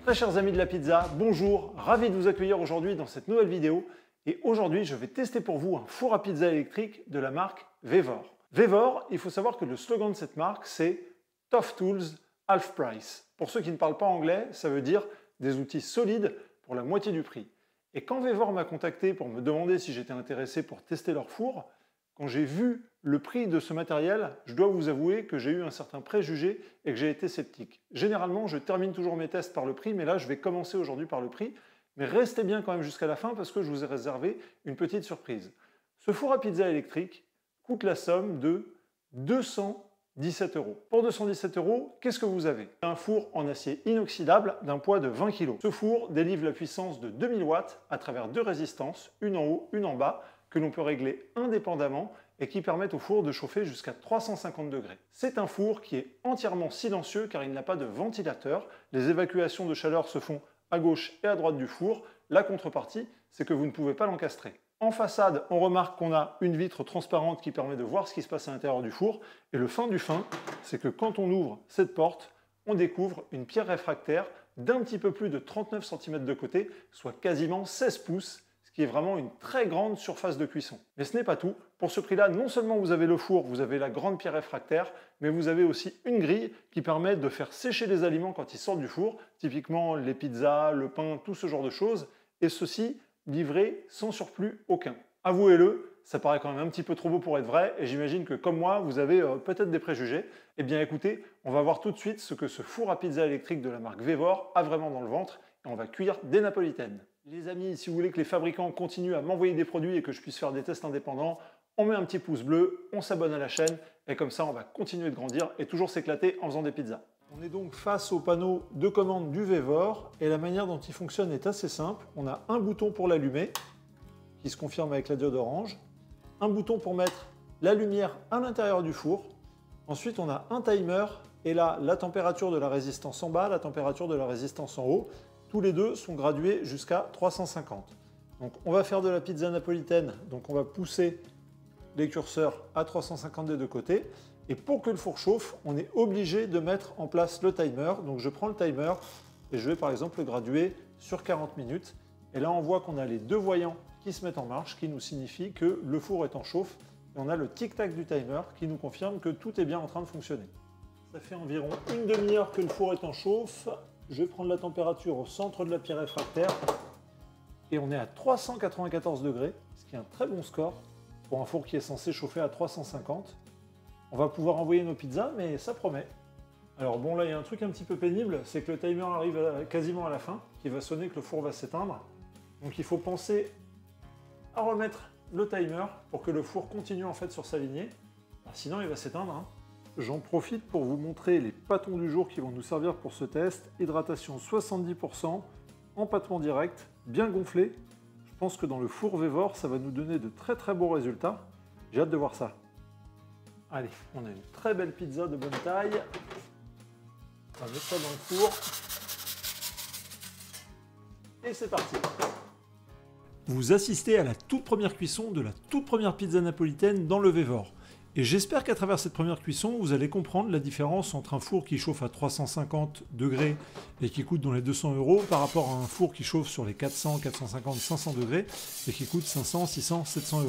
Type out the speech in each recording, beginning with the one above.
Très chers amis de la pizza, bonjour, ravi de vous accueillir aujourd'hui dans cette nouvelle vidéo. Et aujourd'hui, je vais tester pour vous un four à pizza électrique de la marque Vevor. Vevor, il faut savoir que le slogan de cette marque, c'est Tough Tools, Half Price. Pour ceux qui ne parlent pas anglais, ça veut dire des outils solides pour la moitié du prix. Et quand Vevor m'a contacté pour me demander si j'étais intéressé pour tester leur four, quand j'ai vu le prix de ce matériel, je dois vous avouer que j'ai eu un certain préjugé et que j'ai été sceptique. Généralement, je termine toujours mes tests par le prix, mais là, je vais commencer aujourd'hui par le prix. Mais restez bien quand même jusqu'à la fin parce que je vous ai réservé une petite surprise. Ce four à pizza électrique coûte la somme de 217 €. Pour 217 €, qu'est-ce que vous avez? Un four en acier inoxydable d'un poids de 20 kg. Ce four délivre la puissance de 2000 watts à travers deux résistances, une en haut, une en bas, que l'on peut régler indépendamment et qui permettent au four de chauffer jusqu'à 350 degrés. C'est un four qui est entièrement silencieux car il n'a pas de ventilateur. Les évacuations de chaleur se font à gauche et à droite du four. La contrepartie, c'est que vous ne pouvez pas l'encastrer. En façade, on remarque qu'on a une vitre transparente qui permet de voir ce qui se passe à l'intérieur du four. Et le fin du fin, c'est que quand on ouvre cette porte, on découvre une pierre réfractaire d'un petit peu plus de 39 cm de côté, soit quasiment 16 pouces, ce qui est vraiment une très grande surface de cuisson. Mais ce n'est pas tout. Pour ce prix-là, non seulement vous avez le four, vous avez la grande pierre réfractaire, mais vous avez aussi une grille qui permet de faire sécher les aliments quand ils sortent du four, typiquement les pizzas, le pain, tout ce genre de choses, et ceci livré sans surplus aucun. Avouez-le, ça paraît quand même un petit peu trop beau pour être vrai, et j'imagine que comme moi, vous avez peut-être des préjugés. Eh bien écoutez, on va voir tout de suite ce que ce four à pizza électrique de la marque Vevor a vraiment dans le ventre, et on va cuire des napolitaines. Les amis, si vous voulez que les fabricants continuent à m'envoyer des produits et que je puisse faire des tests indépendants, on met un petit pouce bleu, on s'abonne à la chaîne, et comme ça on va continuer de grandir et toujours s'éclater en faisant des pizzas. On est donc face au panneau de commande du Vevor, et la manière dont il fonctionne est assez simple. On a un bouton pour l'allumer, qui se confirme avec la diode orange, un bouton pour mettre la lumière à l'intérieur du four, ensuite on a un timer, et là la température de la résistance en bas, la température de la résistance en haut, tous les deux sont gradués jusqu'à 350. Donc on va faire de la pizza napolitaine, donc on va pousser les curseurs à 350 des deux côtés. Et pour que le four chauffe, on est obligé de mettre en place le timer. Donc je prends le timer et je vais par exemple le graduer sur 40 minutes. Et là on voit qu'on a les deux voyants qui se mettent en marche, qui nous signifie que le four est en chauffe. Et on a le tic-tac du timer qui nous confirme que tout est bien en train de fonctionner. Ça fait environ une demi-heure que le four est en chauffe. Je vais prendre la température au centre de la pierre réfractaire et on est à 394 degrés, ce qui est un très bon score pour un four qui est censé chauffer à 350. On va pouvoir envoyer nos pizzas, mais ça promet. Alors bon, là il y a un truc un petit peu pénible, c'est que le timer arrive quasiment à la fin, qui va sonner que le four va s'éteindre. Donc il faut penser à remettre le timer pour que le four continue en fait sur sa lignée. Sinon il va s'éteindre, hein. J'en profite pour vous montrer les pâtons du jour qui vont nous servir pour ce test. Hydratation 70%, empâtement direct, bien gonflé. Je pense que dans le four Vevor, ça va nous donner de très très beaux résultats. J'ai hâte de voir ça. Allez, on a une très belle pizza de bonne taille. On va mettre ça dans le four. Et c'est parti. Vous assistez à la toute première cuisson de la toute première pizza napolitaine dans le Vevor. Et j'espère qu'à travers cette première cuisson, vous allez comprendre la différence entre un four qui chauffe à 350 degrés et qui coûte dans les 200 € par rapport à un four qui chauffe sur les 400, 450, 500 degrés et qui coûte 500, 600, 700 €.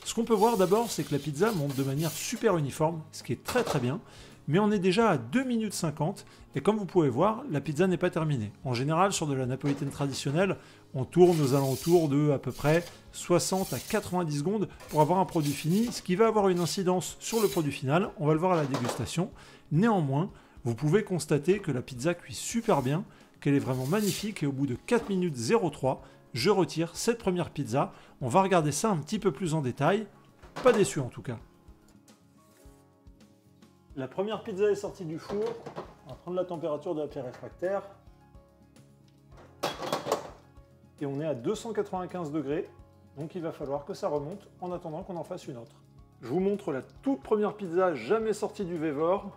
Ce qu'on peut voir d'abord, c'est que la pizza monte de manière super uniforme, ce qui est très très bien, mais on est déjà à 2 minutes 50 et comme vous pouvez voir, la pizza n'est pas terminée. En général, sur de la napolitaine traditionnelle, on tourne aux alentours de à peu près 60 à 90 secondes pour avoir un produit fini, ce qui va avoir une incidence sur le produit final, on va le voir à la dégustation. Néanmoins, vous pouvez constater que la pizza cuit super bien, qu'elle est vraiment magnifique et au bout de 4 minutes 03, je retire cette première pizza. On va regarder ça un petit peu plus en détail, pas déçu en tout cas. La première pizza est sortie du four, on va prendre la température de la pierre réfractaire. Et on est à 295 degrés, donc il va falloir que ça remonte en attendant qu'on en fasse une autre. Je vous montre la toute première pizza jamais sortie du Vevor.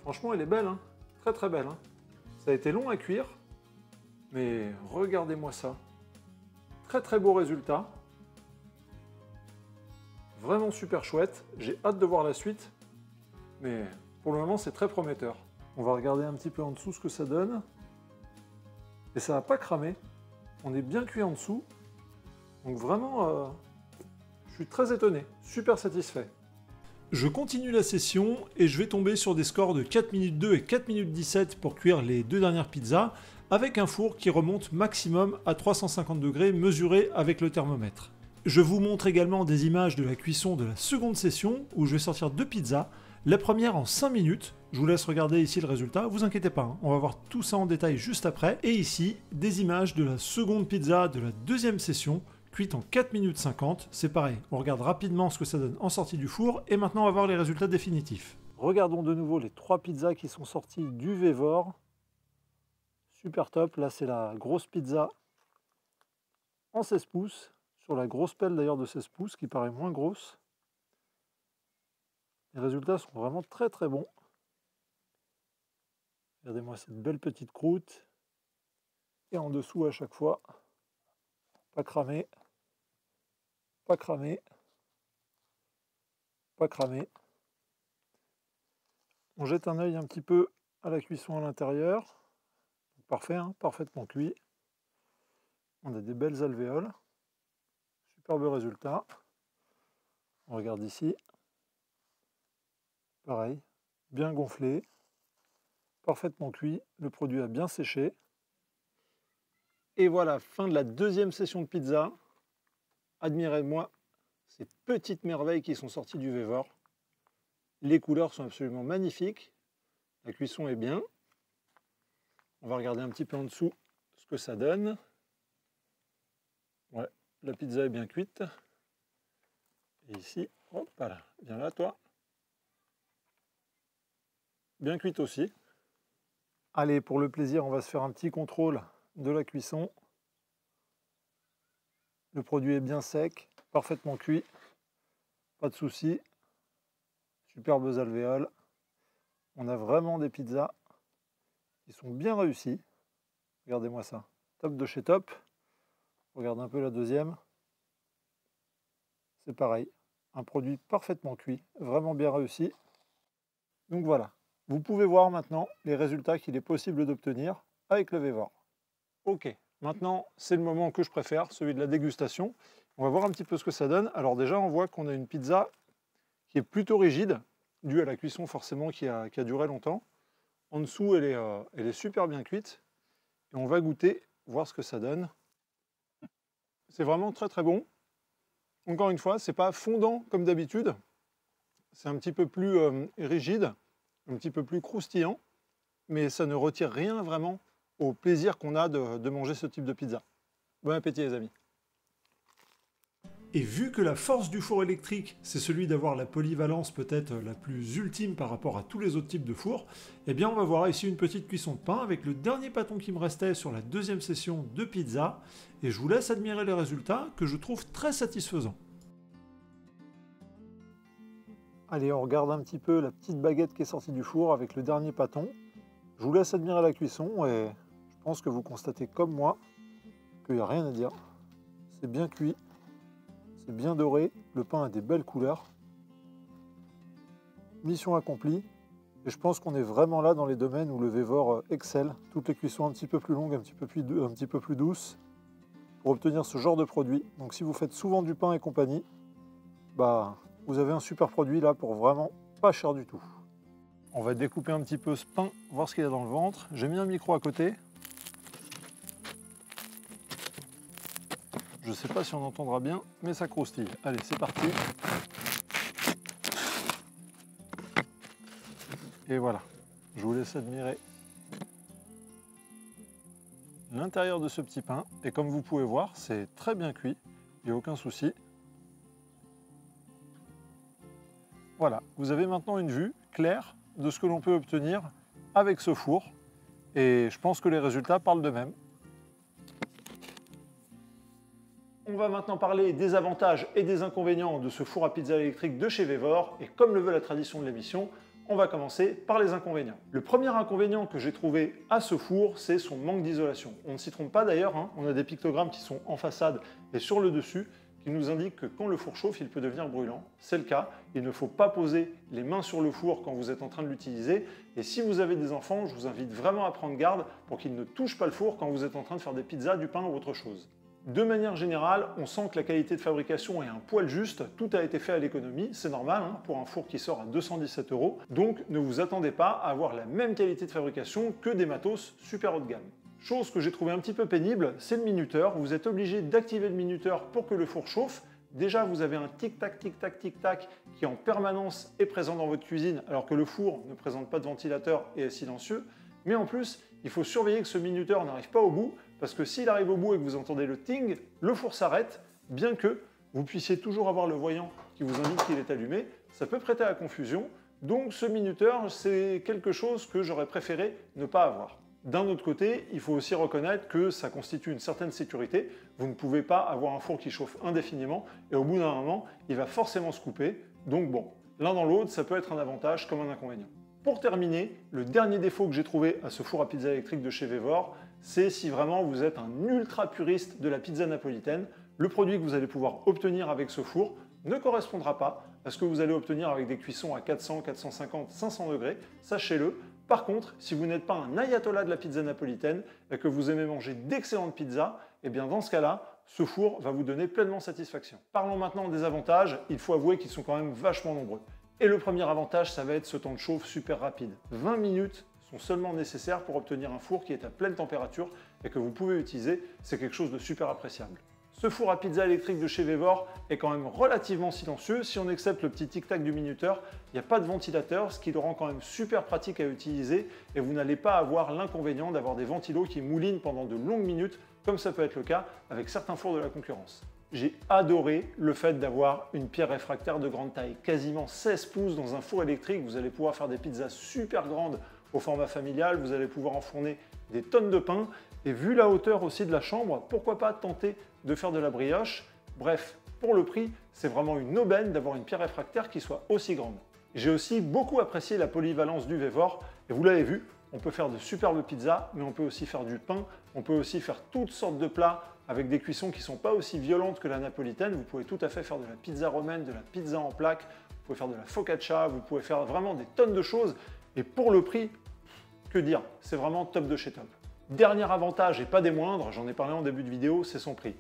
Franchement, elle est belle, hein, très très belle, hein. Ça a été long à cuire, mais regardez-moi ça. Très très beau résultat. Vraiment super chouette, j'ai hâte de voir la suite. Mais pour le moment, c'est très prometteur. On va regarder un petit peu en dessous ce que ça donne. et ça n'a pas cramé. On est bien cuit en dessous. Donc vraiment, je suis très étonné, super satisfait. Je continue la session et je vais tomber sur des scores de 4 minutes 2 et 4 minutes 17 pour cuire les deux dernières pizzas, avec un four qui remonte maximum à 350 degrés mesuré avec le thermomètre. Je vous montre également des images de la cuisson de la seconde session où je vais sortir deux pizzas, la première en 5 minutes, je vous laisse regarder ici le résultat, vous inquiétez pas, hein, on va voir tout ça en détail juste après, et ici des images de la seconde pizza de la deuxième session, cuite en 4 minutes 50, c'est pareil, on regarde rapidement ce que ça donne en sortie du four, et maintenant on va voir les résultats définitifs. Regardons de nouveau les trois pizzas qui sont sorties du Vévor, super top, là c'est la grosse pizza en 16 pouces, sur la grosse pelle d'ailleurs de 16 pouces qui paraît moins grosse. Les résultats sont vraiment très très bons. Regardez-moi cette belle petite croûte. Et en dessous à chaque fois, pas cramé, pas cramé, pas cramé. On jette un œil un petit peu à la cuisson à l'intérieur. Parfait, hein, parfaitement cuit. On a des belles alvéoles. Superbe résultat. On regarde ici. Pareil, bien gonflé, parfaitement cuit, le produit a bien séché. Et voilà, fin de la deuxième session de pizza. Admirez-moi ces petites merveilles qui sont sorties du Vévor. Les couleurs sont absolument magnifiques. La cuisson est bien. On va regarder un petit peu en dessous ce que ça donne. Ouais, la pizza est bien cuite. Et ici, hop là, viens là toi. Bien cuite aussi. Allez, pour le plaisir, on va se faire un petit contrôle de la cuisson. Le produit est bien sec, parfaitement cuit, pas de souci. Superbes alvéoles. On a vraiment des pizzas qui sont bien réussies. Regardez-moi ça, top de chez top. Regarde un peu la deuxième. C'est pareil, un produit parfaitement cuit, vraiment bien réussi. Donc voilà. Vous pouvez voir maintenant les résultats qu'il est possible d'obtenir avec le Vévor. Ok, maintenant c'est le moment que je préfère, celui de la dégustation. On va voir un petit peu ce que ça donne. Alors déjà on voit qu'on a une pizza qui est plutôt rigide, due à la cuisson forcément qui a duré longtemps. En dessous elle est super bien cuite. Et on va goûter, voir ce que ça donne. C'est vraiment très très bon. Encore une fois, c'est pas fondant comme d'habitude. C'est un petit peu plus rigide, un petit peu plus croustillant, mais ça ne retire rien vraiment au plaisir qu'on a de manger ce type de pizza. Bon appétit les amis. Et vu que la force du four électrique, c'est celui d'avoir la polyvalence peut-être la plus ultime par rapport à tous les autres types de fours, eh bien on va voir ici une petite cuisson de pain avec le dernier pâton qui me restait sur la deuxième session de pizza, et je vous laisse admirer les résultats que je trouve très satisfaisants. Allez, on regarde un petit peu la petite baguette qui est sortie du four avec le dernier pâton. Je vous laisse admirer la cuisson et je pense que vous constatez comme moi qu'il n'y a rien à dire. C'est bien cuit, c'est bien doré, le pain a des belles couleurs. Mission accomplie. Et je pense qu'on est vraiment là dans les domaines où le Vévor excelle. Toutes les cuissons un petit peu plus longues, un petit peu plus douces pour obtenir ce genre de produit. Donc si vous faites souvent du pain et compagnie, bah vous avez un super produit là pour vraiment pas cher du tout. On va découper un petit peu ce pain, voir ce qu'il y a dans le ventre. J'ai mis un micro à côté. Je ne sais pas si on entendra bien, mais ça croustille. Allez, c'est parti. Et voilà, je vous laisse admirer l'intérieur de ce petit pain. Et comme vous pouvez voir, c'est très bien cuit, il n'y a aucun souci. Voilà, vous avez maintenant une vue claire de ce que l'on peut obtenir avec ce four. Et je pense que les résultats parlent d'eux-mêmes. On va maintenant parler des avantages et des inconvénients de ce four à pizza électrique de chez Vévor. Et comme le veut la tradition de l'émission, on va commencer par les inconvénients. Le premier inconvénient que j'ai trouvé à ce four, c'est son manque d'isolation. On ne s'y trompe pas d'ailleurs, hein, on a des pictogrammes qui sont en façade et sur le dessus, qui nous indique que quand le four chauffe, il peut devenir brûlant. C'est le cas. Il ne faut pas poser les mains sur le four quand vous êtes en train de l'utiliser. Et si vous avez des enfants, je vous invite vraiment à prendre garde pour qu'ils ne touchent pas le four quand vous êtes en train de faire des pizzas, du pain ou autre chose. De manière générale, on sent que la qualité de fabrication est un poil juste, tout a été fait à l'économie, c'est normal hein, pour un four qui sort à 217 €, donc ne vous attendez pas à avoir la même qualité de fabrication que des matos super haut de gamme. Chose que j'ai trouvé un petit peu pénible, c'est le minuteur. Vous êtes obligé d'activer le minuteur pour que le four chauffe. Déjà, vous avez un tic-tac, tic-tac, tic-tac qui en permanence est présent dans votre cuisine, alors que le four ne présente pas de ventilateur et est silencieux. Mais en plus, il faut surveiller que ce minuteur n'arrive pas au bout, parce que s'il arrive au bout et que vous entendez le ting, le four s'arrête, bien que vous puissiez toujours avoir le voyant qui vous indique qu'il est allumé. Ça peut prêter à la confusion. Donc ce minuteur, c'est quelque chose que j'aurais préféré ne pas avoir. D'un autre côté, il faut aussi reconnaître que ça constitue une certaine sécurité. Vous ne pouvez pas avoir un four qui chauffe indéfiniment et au bout d'un moment, il va forcément se couper. Donc bon, l'un dans l'autre, ça peut être un avantage comme un inconvénient. Pour terminer, le dernier défaut que j'ai trouvé à ce four à pizza électrique de chez Vevor, c'est si vraiment vous êtes un ultra puriste de la pizza napolitaine, le produit que vous allez pouvoir obtenir avec ce four ne correspondra pas à ce que vous allez obtenir avec des cuissons à 400, 450, 500 degrés, sachez-le. Par contre, si vous n'êtes pas un ayatollah de la pizza napolitaine et que vous aimez manger d'excellentes pizzas, eh bien dans ce cas-là, ce four va vous donner pleinement satisfaction. Parlons maintenant des avantages, il faut avouer qu'ils sont quand même vachement nombreux. Et le premier avantage, ça va être ce temps de chauffe super rapide. 20 minutes sont seulement nécessaires pour obtenir un four qui est à pleine température et que vous pouvez utiliser, c'est quelque chose de super appréciable. Ce four à pizza électrique de chez Vevor est quand même relativement silencieux. Si on accepte le petit tic-tac du minuteur, il n'y a pas de ventilateur, ce qui le rend quand même super pratique à utiliser et vous n'allez pas avoir l'inconvénient d'avoir des ventilos qui moulinent pendant de longues minutes, comme ça peut être le cas avec certains fours de la concurrence. J'ai adoré le fait d'avoir une pierre réfractaire de grande taille, quasiment 16 pouces dans un four électrique. Vous allez pouvoir faire des pizzas super grandes au format familial, vous allez pouvoir enfourner des tonnes de pain et vu la hauteur aussi de la chambre, pourquoi pas tenter de faire de la brioche. Bref, pour le prix, c'est vraiment une aubaine d'avoir une pierre réfractaire qui soit aussi grande. J'ai aussi beaucoup apprécié la polyvalence du Vevor et vous l'avez vu, on peut faire de superbes pizzas, mais on peut aussi faire du pain, on peut aussi faire toutes sortes de plats avec des cuissons qui ne sont pas aussi violentes que la napolitaine. Vous pouvez tout à fait faire de la pizza romaine, de la pizza en plaque, vous pouvez faire de la focaccia, vous pouvez faire vraiment des tonnes de choses. Et pour le prix, que dire, c'est vraiment top de chez top. Dernier avantage et pas des moindres, j'en ai parlé en début de vidéo, c'est son prix.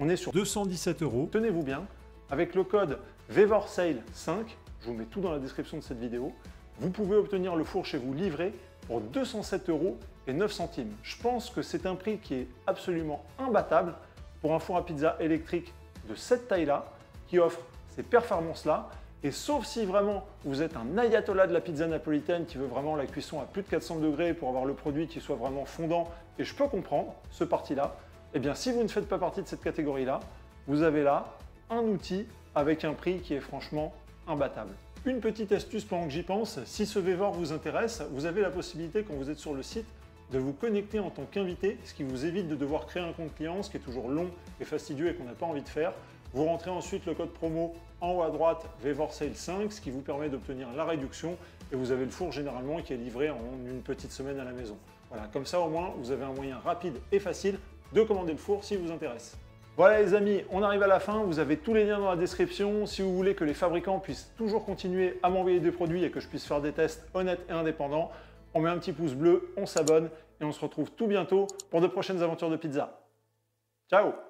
On est sur 217 €, tenez-vous bien, avec le code VEVORSALE5, je vous mets tout dans la description de cette vidéo, vous pouvez obtenir le four chez vous livré pour 207,09 €. Je pense que c'est un prix qui est absolument imbattable pour un four à pizza électrique de cette taille-là, qui offre ces performances-là. Et sauf si vraiment vous êtes un ayatollah de la pizza napolitaine qui veut vraiment la cuisson à plus de 400 degrés pour avoir le produit qui soit vraiment fondant, et je peux comprendre ce parti-là, eh bien si vous ne faites pas partie de cette catégorie-là, vous avez là un outil avec un prix qui est franchement imbattable. Une petite astuce pendant que j'y pense, si ce Vevor vous intéresse, vous avez la possibilité quand vous êtes sur le site de vous connecter en tant qu'invité, ce qui vous évite de devoir créer un compte client, ce qui est toujours long et fastidieux et qu'on n'a pas envie de faire. Vous rentrez ensuite le code promo en haut à droite VEVORSALE5, ce qui vous permet d'obtenir la réduction et vous avez le four généralement qui est livré en une petite semaine à la maison. Voilà, comme ça au moins vous avez un moyen rapide et facile de commander le four si vous intéresse. Voilà les amis, on arrive à la fin, vous avez tous les liens dans la description. Si vous voulez que les fabricants puissent toujours continuer à m'envoyer des produits et que je puisse faire des tests honnêtes et indépendants, on met un petit pouce bleu, on s'abonne et on se retrouve tout bientôt pour de prochaines aventures de pizza. Ciao!